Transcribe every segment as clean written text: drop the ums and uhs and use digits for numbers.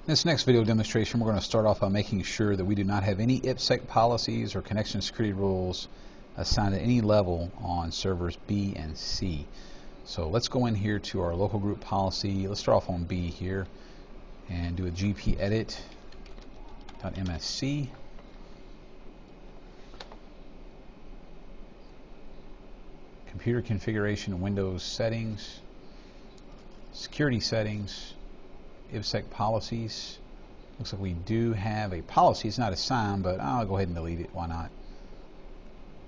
In this next video demonstration, we're going to start off by making sure that we do not have any IPsec policies or connection security rules assigned at any level on servers B and C. So let's go in here to our local group policy. Let's start off on B here and do a gp edit.msc. Computer configuration, Windows settings, security settings, IPsec policies. Looks like we do have a policy. It's not assigned, but I'll go ahead and delete it. Why not?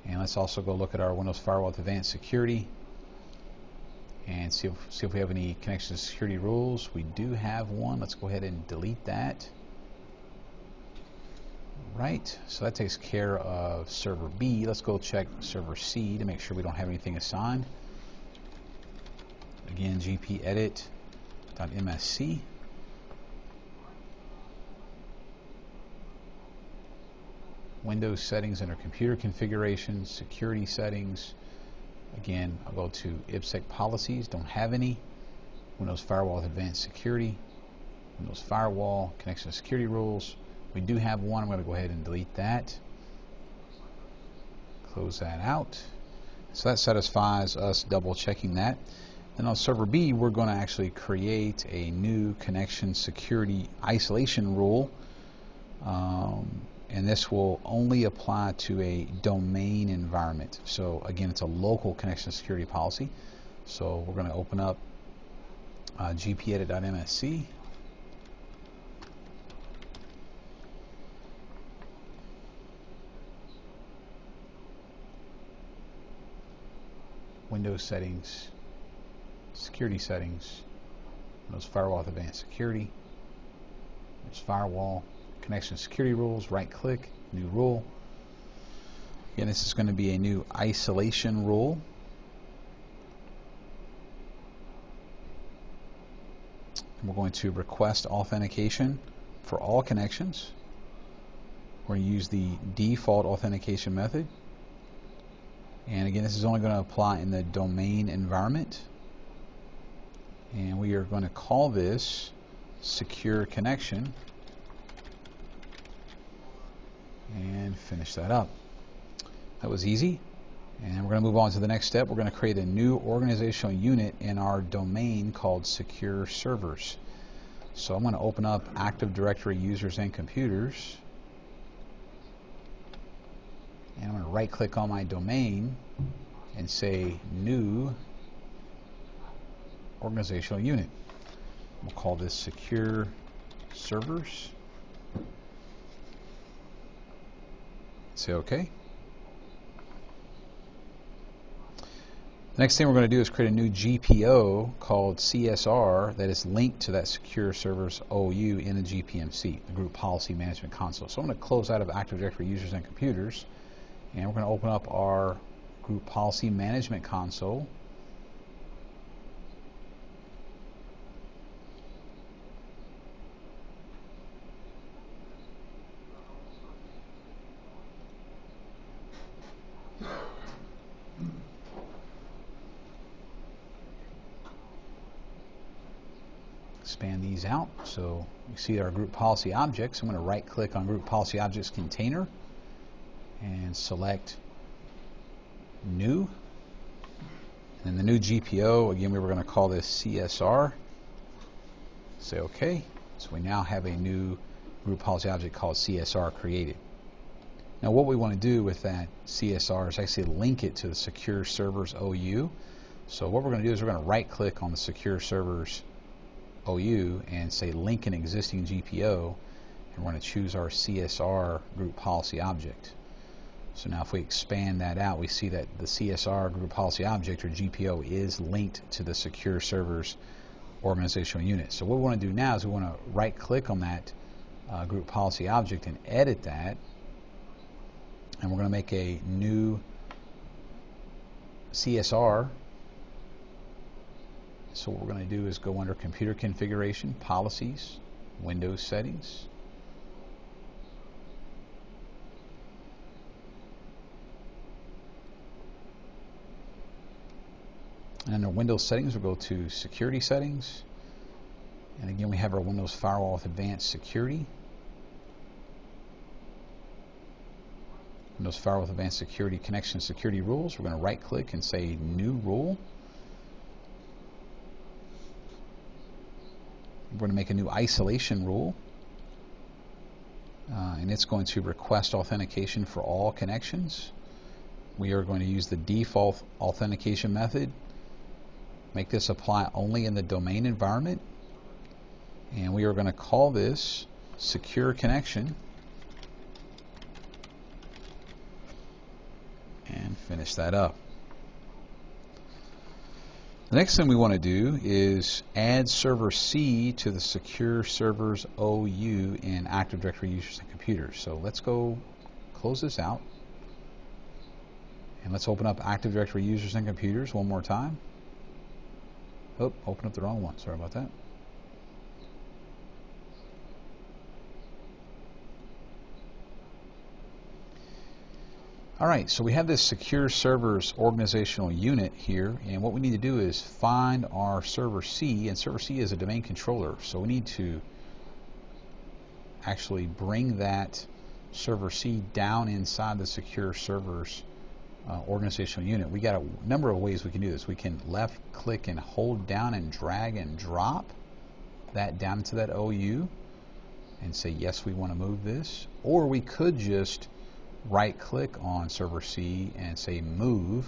And let's also go look at our Windows Firewall with Advanced Security and see if we have any connection security rules. We do have one. Let's go ahead and delete that. Right, so that takes care of server B. Let's go check server C to make sure we don't have anything assigned. Again, gp edit.msc. Windows settings under computer configuration, security settings. Again, I'll go to IPsec policies, don't have any. Windows Firewall with Advanced Security, Windows Firewall, connection security rules. We do have one. I'm going to go ahead and delete that. Close that out. So that satisfies us double checking that. Then on server B, we're going to actually create a new connection security isolation rule. And this will only apply to a domain environment. So again, it's a local connection security policy. So we're going to open up gpedit.msc. Windows settings, security settings, Windows Firewall with Advanced Security, Windows Firewall, connection security rules, right click, new rule. Again, this is going to be a new isolation rule. And we're going to request authentication for all connections. We're going to use the default authentication method. And again, this is only going to apply in the domain environment. And we are going to call this secure connection. And finish that up. That was easy. And we're going to move on to the next step. We're going to create a new organizational unit in our domain called secure servers. So I'm going to open up Active Directory users and computers. And I'm going to right click on my domain and say new organizational unit. We'll call this secure servers. Say OK. The next thing we're going to do is create a new GPO called CSR that is linked to that secure servers OU in the GPMC, the Group Policy Management Console. So I'm going to close out of Active Directory users and computers, and we're going to open up our Group Policy Management Console. Expand these out so you see our group policy objects. I'm going to right click on group policy objects container and select new. And the new GPO, again, we were going to call this CSR. Say OK. So we now have a new group policy object called CSR created. Now what we want to do with that CSR is actually link it to the secure servers OU. So what we're going to do is we're going to right click on the secure servers OU and say link an existing GPO, and we're going to choose our CSR group policy object. So now if we expand that out, we see that the CSR group policy object, or GPO, is linked to the secure servers organizational unit. So what we want to do now is we want to right click on that group policy object and edit that, and we're going to make a new CSR. So what we're going to do is go under Computer Configuration, Policies, Windows Settings. And under Windows Settings, we'll go to Security Settings. And again, we have our Windows Firewall with Advanced Security. Windows Firewall with Advanced Security Connection Security Rules. We're going to right click and say New Rule. We're going to make a new isolation rule. And it's going to request authentication for all connections. We are going to use the default authentication method. Make this apply only in the domain environment. And we are going to call this Secure Connection. And finish that up. The next thing we want to do is add server C to the Secure Servers OU in Active Directory Users and Computers. So let's go close this out. And let's open up Active Directory Users and Computers one more time. Oh, open up the wrong one. Sorry about that. Alright, so we have this Secure Servers organizational unit here, and what we need to do is find our server C, and server C is a domain controller, so we need to actually bring that server C down inside the Secure Servers organizational unit. We got a number of ways we can do this. We can left click and hold down and drag and drop that down into that OU and say yes, we want to move this, or we could just right click on server C and say move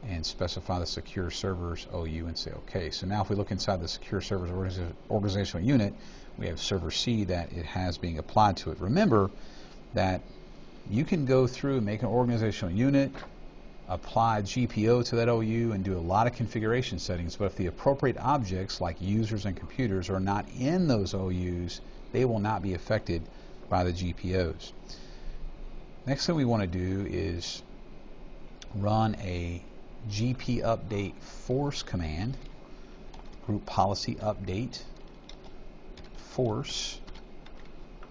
and specify the Secure Servers OU and say OK. So now if we look inside the Secure Servers organizational unit, we have server C that it has being applied to it. Remember that you can go through and make an organizational unit, apply GPO to that OU and do a lot of configuration settings, but if the appropriate objects like users and computers are not in those OUs, they will not be affected by the GPOs. Next thing we want to do is run a GP update force command, group policy update force.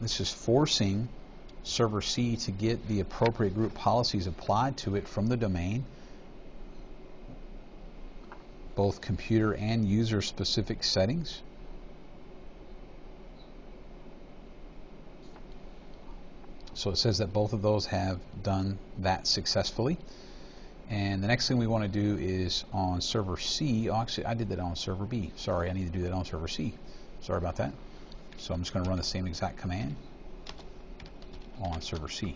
This is forcing server C to get the appropriate group policies applied to it from the domain, both computer and user specific settings. So it says that both of those have done that successfully. And the next thing we want to do is on server C. Oh, actually, I did that on server B. Sorry, I need to do that on server C. Sorry about that. So I'm just going to run the same exact command on server C.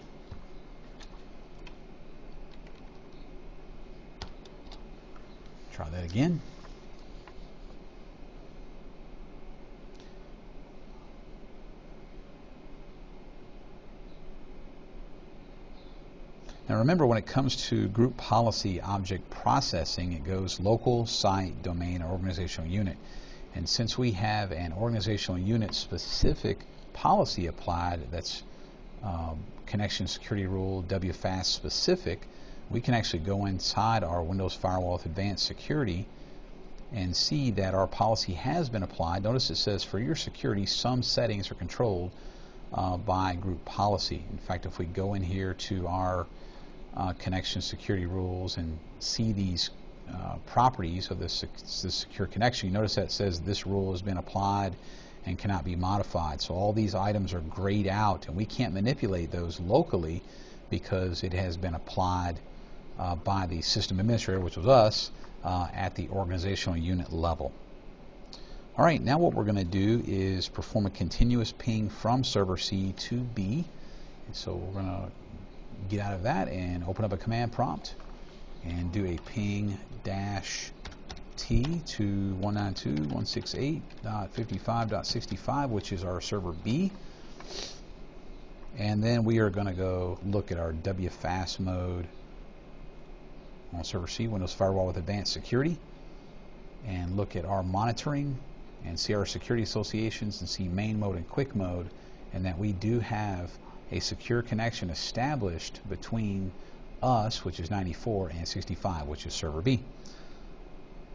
Try that again. Now remember, when it comes to group policy object processing, it goes local, site, domain, or organizational unit. And since we have an organizational unit specific policy applied that's connection security rule WFAS specific, we can actually go inside our Windows Firewall with Advanced Security and see that our policy has been applied. Notice it says for your security, some settings are controlled by group policy. In fact, if we go in here to our connection security rules and see these properties of this secure connection, you notice that it says this rule has been applied and cannot be modified. So all these items are grayed out, and we can't manipulate those locally because it has been applied by the system administrator, which was us, at the organizational unit level. All right, now what we're going to do is perform a continuous ping from server C to B. And so we're going to get out of that and open up a command prompt and do a ping -t to 192.168.55.65, which is our server B. And then we are going to go look at our WFAS mode on server C, Windows Firewall with Advanced Security, and look at our monitoring and see our security associations and see main mode and quick mode, and that we do have a secure connection established between us, which is 94, and 65, which is server B.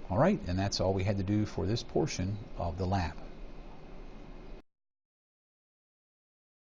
All right, and that's all we had to do for this portion of the lab.